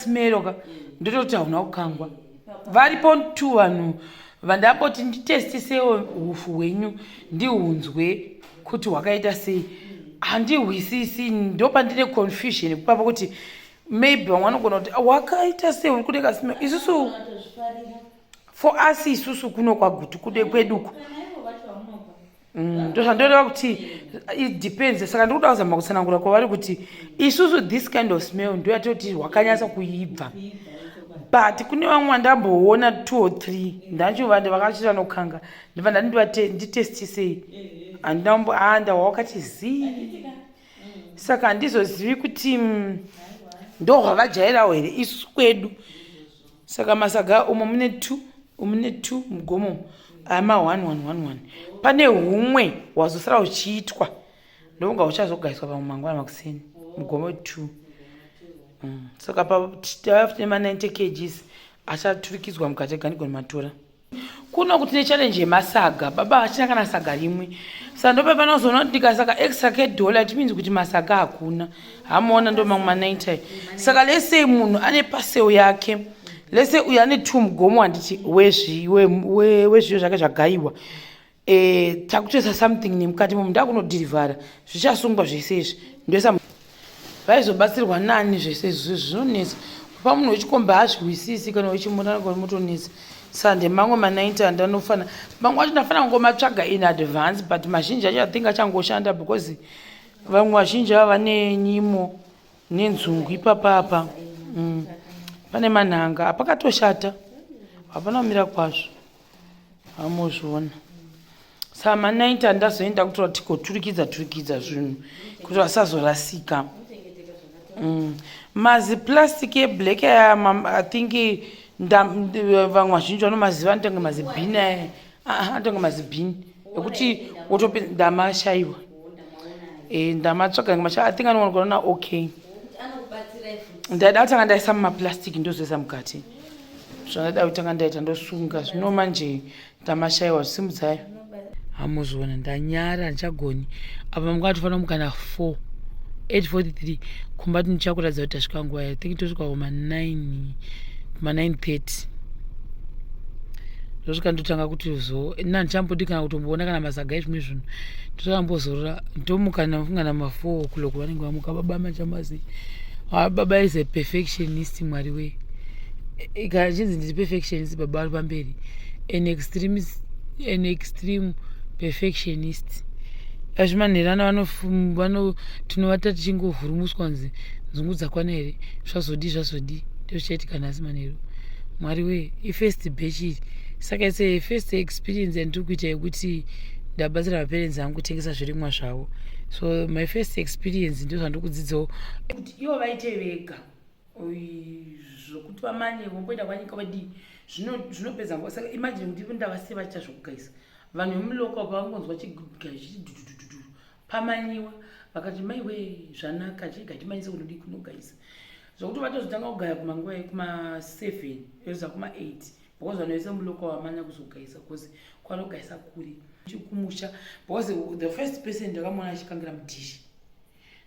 smeroka ndototi hauna kukangwa. Varipo 2 vanhu vandapoti nditestisewo ufu hwenyu ndihunzwe kuti hwakaita sei. Handihwisisi, ndopandine confusion papa kuti maybe vamwe vanogona kuti hwakaita sei uri kudeka smell. Isusu for us isusu kuno kwagutu kude kweduku ndozvandoreva kuti it depends. Saka ndikuda kuzama kutsanangura kwavari kuti isusu this kind of smell ndo yatoti hwakanyatsa kuibva, but kune vamwe vandamboona 2 or 3 ndachovandu vakachita nokanga ndibva nditestisei handina hwakati zii. Saka handizozivi kuti ndo hwavajairawo here isusu kwedu. Saka masaga umo mune 2 mugomo ama 1111 pane humwe hwazosara huchiitwa ndonga huchazogaiswa pamwe mangwana makuseni mugomo 2. Saka tavafune ma 90 kgs achaturikidzwa mukati eganigoni matora. Kuno kuti ne challenge yemasaga baba hachina kana saga rimwe. Saka ndope panozoona kuti ndikasaka extra $1 it means kuti masaga hakuna. Hamuona ndo mamwe ma 90. Saka lese munhu ane paseo yake, lese uyu ane 2 mugomo handiti wezviyo zvake zvagaiwa, takutoisa something nemukati momu ndakunodhirivhara zvichasungwa zvese izvi ndoisa vaizobatsirwa nani zvese izvi zvinonetsa kupa munhu wechikomba hazvihwisisi kana wechimutana mutonetsa. Saka ndemamwe ma 90 andanofana mamwe acho ndafana kungomatsvaga in advance, but mazhinji acho I think achangoshanda because vamwe vazhinji vava nenyimo nenzungu ipapapa. Pane manhanga apakatoshata hapana kumira kwazvo hamuzviona. Saka ma 90 andazoenda kutora tigoturikidza zvinhu kuti vasazorasika. Mazi plastic eblack I think vamwe vazhinji vanomaziva anotange mazibhini aya anotange mazibhini ekuti wotopinda ndamashayiwa ndamatsvaga ngemashaiwa I think anowanogona okay. Ndaida kutanga ndaisa mumaplastic ndozoisa mukati zvandada kutanga ndaita ndosunga zvino manje ndamashayiwa zvisimudzayo hamuzviona ndanyara handichagoni. Apa mangwana tofanira mukana 4 8:43 kumba kuti ndichakuratidza kuti tasvika nguva I think tosvika kuma 9:30 ndosvika ndotanga kuti nandichambodi kana kutomboona kana masaga ezvimwe zvinhu ndotambozorora ndomuka ndamufungana ma 4 o'clock vanenge vamuka. Baba machamazi baba is a perfectionist mwari we ikachinzi ndiri perfectionist baba ari pamberi an extreme perfectionist. Azvimanherana tinovata tichingovhurumuswa nzi nzungu dzakwana here zvazodi ndozvichaitika nhasi manheru mwari we ifirst batch iri. Saka it's a first experience yandiri kuita yekuti ndabatsira maparents angu kutengesa zvirimwa zvavo. So my first experience ndo zvandiri kudzidzawo kuti ivo vaite vega zvokuti vamanye vomboenda kwanyika vadii zvinopedza nguva. Saka imagine kuti ivo ndavasiva chiita zvokugaisa vanhu vemuloko pavangonzwa chigaisa pamanyiwa vakati maiwe zvanaka chigachimanyisa kunodi kunogaisa zvokuti vatozotanga kugaya kumanguva kuma7 yoza kuma8 because vanhu vese muloko vamanya kuzogaisa because kwanogaisa kuri chikumusha because the first person ndakamona achikangira mudhishi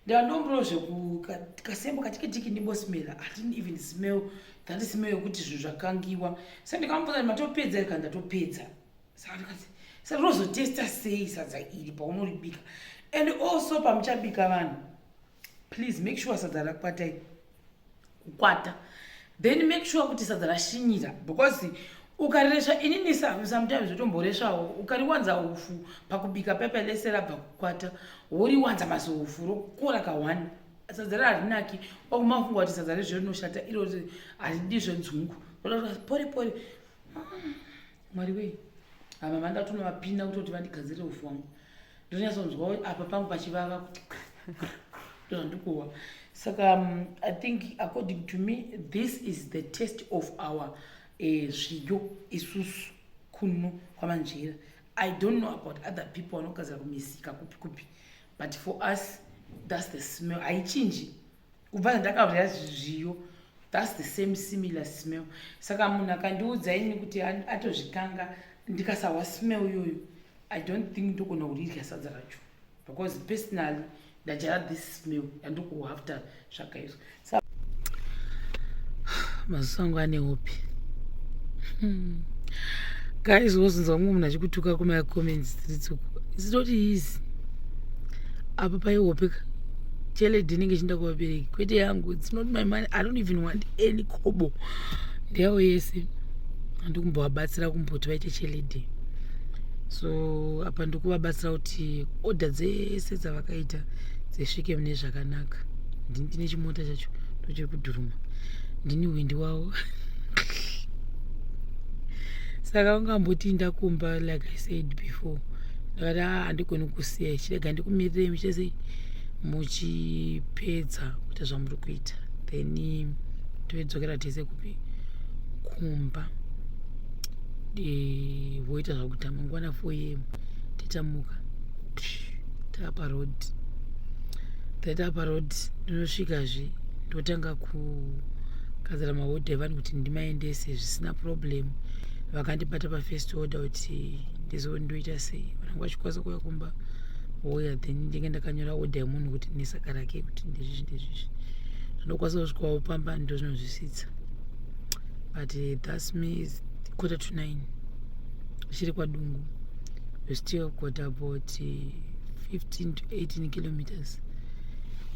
ndandomburo zvekukasembo katikitiki ndimbosmela I didn't even smell that smell yokuti zvinhu zvakangiwa. Saka ndikamubvunza matopedza iri kana ndatopedza. Saka ndikati saka rozotesta sei sadza iri paunoribika. And also pamuchabika vanhu please make sure sadza rakwatai kukwata, then make sure kuti sadza rashinyira because ukariresva inini sometimes zvotomboresvawo ukariwanza ufu pakubika pepe lese rabva kukwata woriwanza mazoufu rokora ka1 sadza rarinaki wakumafunga kuti sadza rezvo rinoshata iro haridi zvenzungu pore mwari wei mama ndatonovapinda kutoti vandigadzire ufu wangu ndonyatsonzwa apa pangu pachivava kuti ndozvandikuwa. Saka I think according to me this is the taste of our zviyo isusu kuno kwamanjira. I don't know about other people vanogadzira kumisika kupi but for us that's the smell. Haichinji kubva ndakaurya zviyo that's the same similar smell. Saka munhu akandiudzaini kuti atozvikanga ndikasawa smell iyoyo I don't think ndogona kurirya sadza racho because personally ndajara this smell yandikuhafta zvakaizwa. maziso angu ane hope. Guys, wozunza umwe munhu achikutuka kuma-comments tiritsuku. It's not easy. Apa paihope cheledi inenge chinda kuvabereki kwete yangu. It's not my money. I don't even want any kobo. Ndeyavo yese. Handikumbovabatsira kumboti vaite cheledi. So apa ndikuvabatsira kuti order dzese dzavakaita dzisvike mune zvakanaka. Ndine chimota chacho ndochiri kudhuruma. Ndini windi wavo. Saka ungamboti ndakumba like I said before. Ndakati handigoni kusiya chirega ndikumirire michese muchipedza kuita zvamuri kuita. Then toidzokera tese kupi kumba. Voita zvakuita mangwana 4 am titamuka tapa road. Taitapa road ndinosvikazve ndotanga kugadzira mahodha evanhu kuti ndimaendese zvisina problem. Vakandibata pafirst order kuti ndizondoita sei. Vanenge vachikwanisa kuuya kumba voya then ndinge ndakanyora order yemunhu kuti nesaka rake kuti ndezvizvi ndinokwanisa kusvikawo pamba ndozvinozvisitsa. But that's me. 8:45 chiri kwadungu. We still got about 15 to 18 kilometers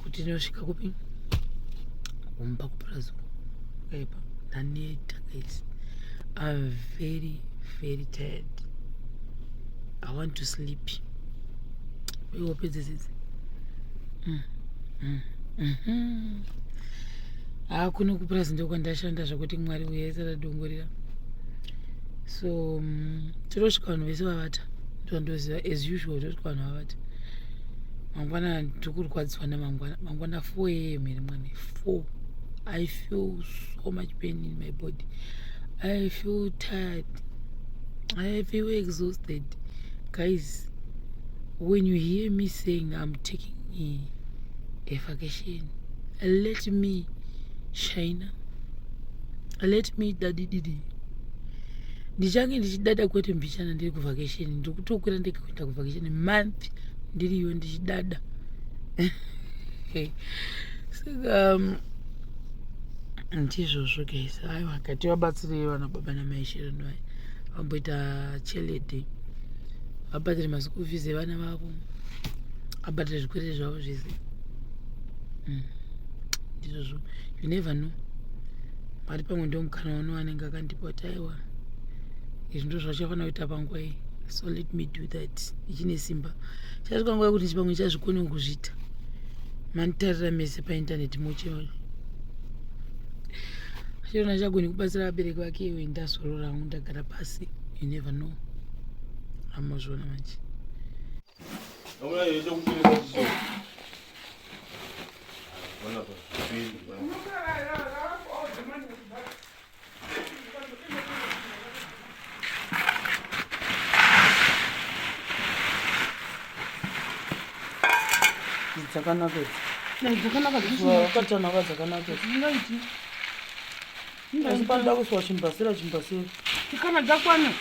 kuti ndinosvika kupi kumba kuPlaza. Kaipa ndaneta guys. I'm very very tired. I want to sleep. We hope this is kuno kuPlaza ndokwandashanda zvakuti Mwari uyaisa radongorera. So tinosvika vanhu vese vavata ndoziva as usual tosvika vanhu vavata. Mangwana ndikurwadziwa namangwana 4 am here mwana 4. I feel so much pain in my body. I feel tired. I feel exhausted. Guys, when you hear me saying I'm taking a vacation, let me shine. Let me daddy. Ndichange ndichidada kwete mbichana ndiri kuvacation. Ndikutokwira ndikuenda kuvacation month ndiriyo ndichidada. Saka ndizvozvo guys. Aiwa ngativabatsirei vana baba namai Sharon vai vamboita chelede. Vabhadhare maschool fees evana vavo. Vabhadhare zvikwereti zvavo zvese. Ndizvozvo. You never know. Pari pamwe ndo mukana wano anenge akandipa kuti aiwa izvi ndo zvachafanira kuita panguva iyi. So let me do that. Ichine simba. Chasvika nguva yekuti chipamwe chazvikoni kuzviita. Manitarira mese paintaneti moche. Sharon achagoni kubatsira vabereki vake iwe ndazorora hangu ndagara pasi. You never know. Amazvona manje. Dzakanaka dzakanaka dzakanaka ingaiti ndazipanda kuswa chimbasira tikana dzakwana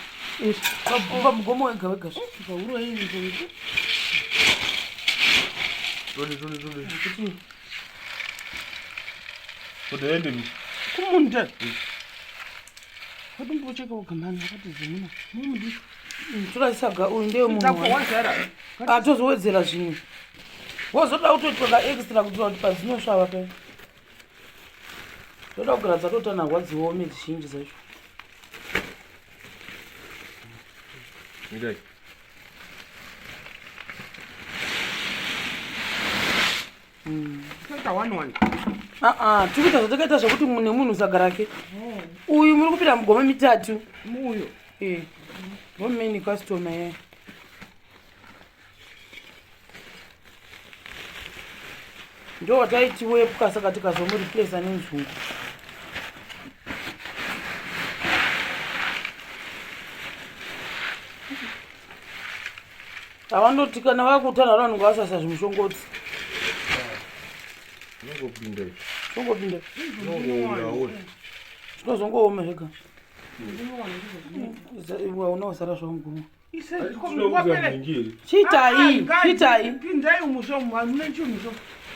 pamugomo wega wega pauro iyi Kuende kumunda kodumbocheka ugamana kuti zimuna mumudi turasaga uyu ndiye munhu atozowedzera zvimwe wozoda kutotoka extra kuti padzinosvava pe toda kugara dzatotana rwadziome dzizhinji dzacho Ngai. Takaita 1-1. Tikuita zvatakaita zvakuti nemunhu usagarake. Uyu muri kupinda mugome mitatu. Muyo. Womeni customer ye. Ndo wataiti wepuka saka tikazomuriplace nenzungu. Avandoti kana vakutana vanhu ngavasasa zvimushongoti. Nongopinda. Nongopinda. Nongopinda. Zvinozongooma zvega. Iwe unosara zvangu. Chitai. Pindai umushomo, mune chimusho.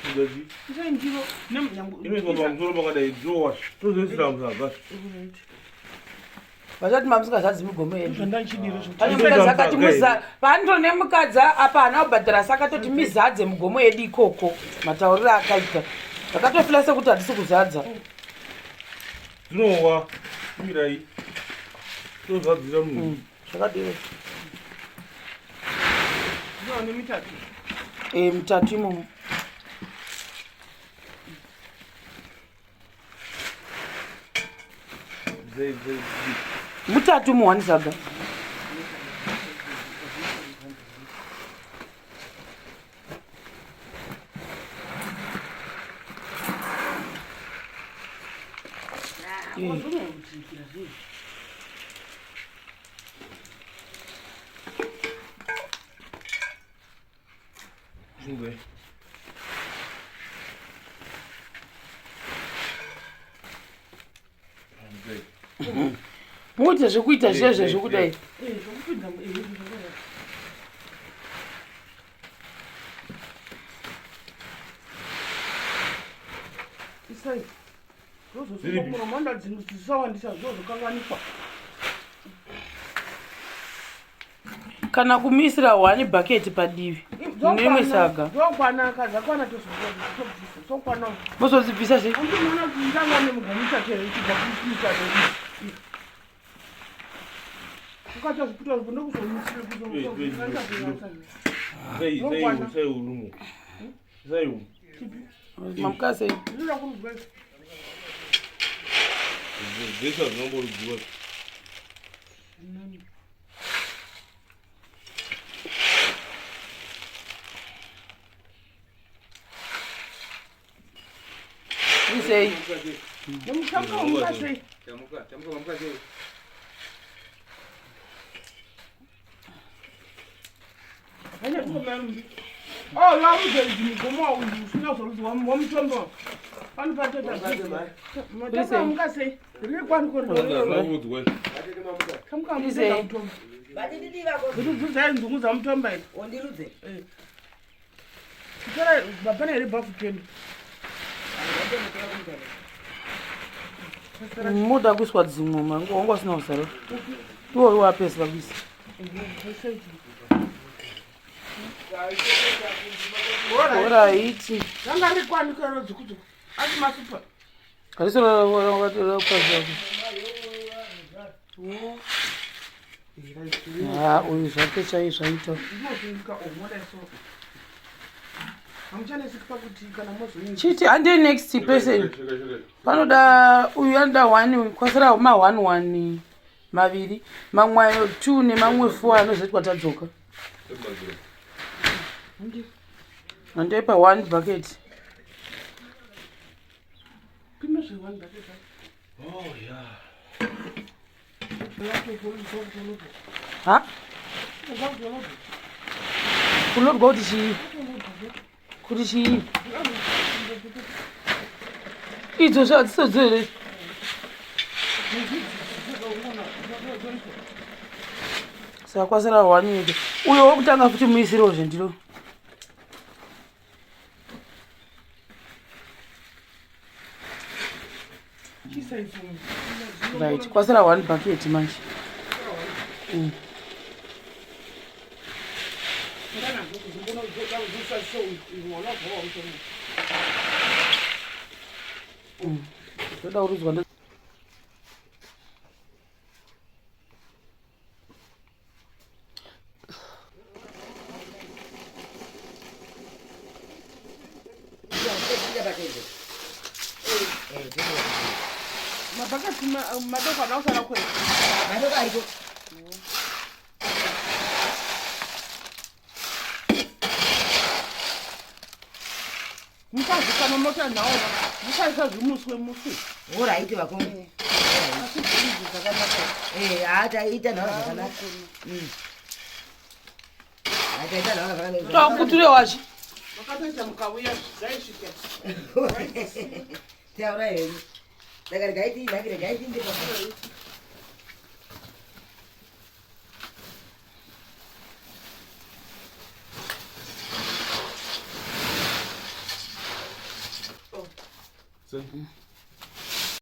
Ngaji. Isa ndiro nemnyango. Imi ngomba mzolo bakade zowa. Tozenzila mzaka. vasati mamusingazadzi migomo yedu Zvandachidira pane mukadzi akati panto nemukadzi apa haana kubhadhara saka toti mizadze migomo yedu ikoko matauriro akaita vakatofila sekuti hatisi kuzadza Dzinowa. Mirai. Tozadzira munhu. zvakadii zvone mitatu. mitatu imomo Zai. mutatu muhani saga Zungwe. muite zvekuita zvezve zvekudai zvokupinda isai zvozosukamuromanda dzisawandisa zvozokanganikwa kana kumisira 1 bhaketi padivi neimwe saga zvokwanaka zvakwana tozokwana mozodzibvisa sei andimana kundanga nemugamisa chero ichibva kuita ukatozipita ndokuzomisira Sai urumu. Sai urumu. mamukasei zvinoda kurugwe Desa zinomboridziwa. isei nemutamukasei yaruze migomo auyu usina zorudzi wamutombo panopatetaamukasei Zvakudzwa. zvirudzai nzungu dzamutomba ii kutora bapana here bhafu 20 muda kuiswa dzimwe mangu wanga usina kuzara iwori wapesi vakuisa oraiti ranga rikwanikero dzikuti asi masupa uyu zvake chai zvaita zvinosvika omodaiso hamuchanesiki pakuti kana mozoi chiti handei next person panoda uyu anoda 1 kwasira ma11 maviri mamwe 2 nemamwe 4 anozoitwa tadzoka handeipa 1 bucket pime zve1 bucket Oh yeah. ha kulodwa kuti chii idzo zvadzisodzi here saka kwasira 1 yeke uyo wokutanga futi muisiro zvendiro right kwasira 1 bucket manje toda urudzwa mabhaketi madoko anausara kwei mukazi kana mota naona mukaisa zvimuswe muswe oraiti vakombe ataita nhava zvakanaka ataita nhava zvakanaka takuture wachi vakatoita mukauya zvaisvika taura henyu saka regaiti inhakire gaiti ndipo Sei.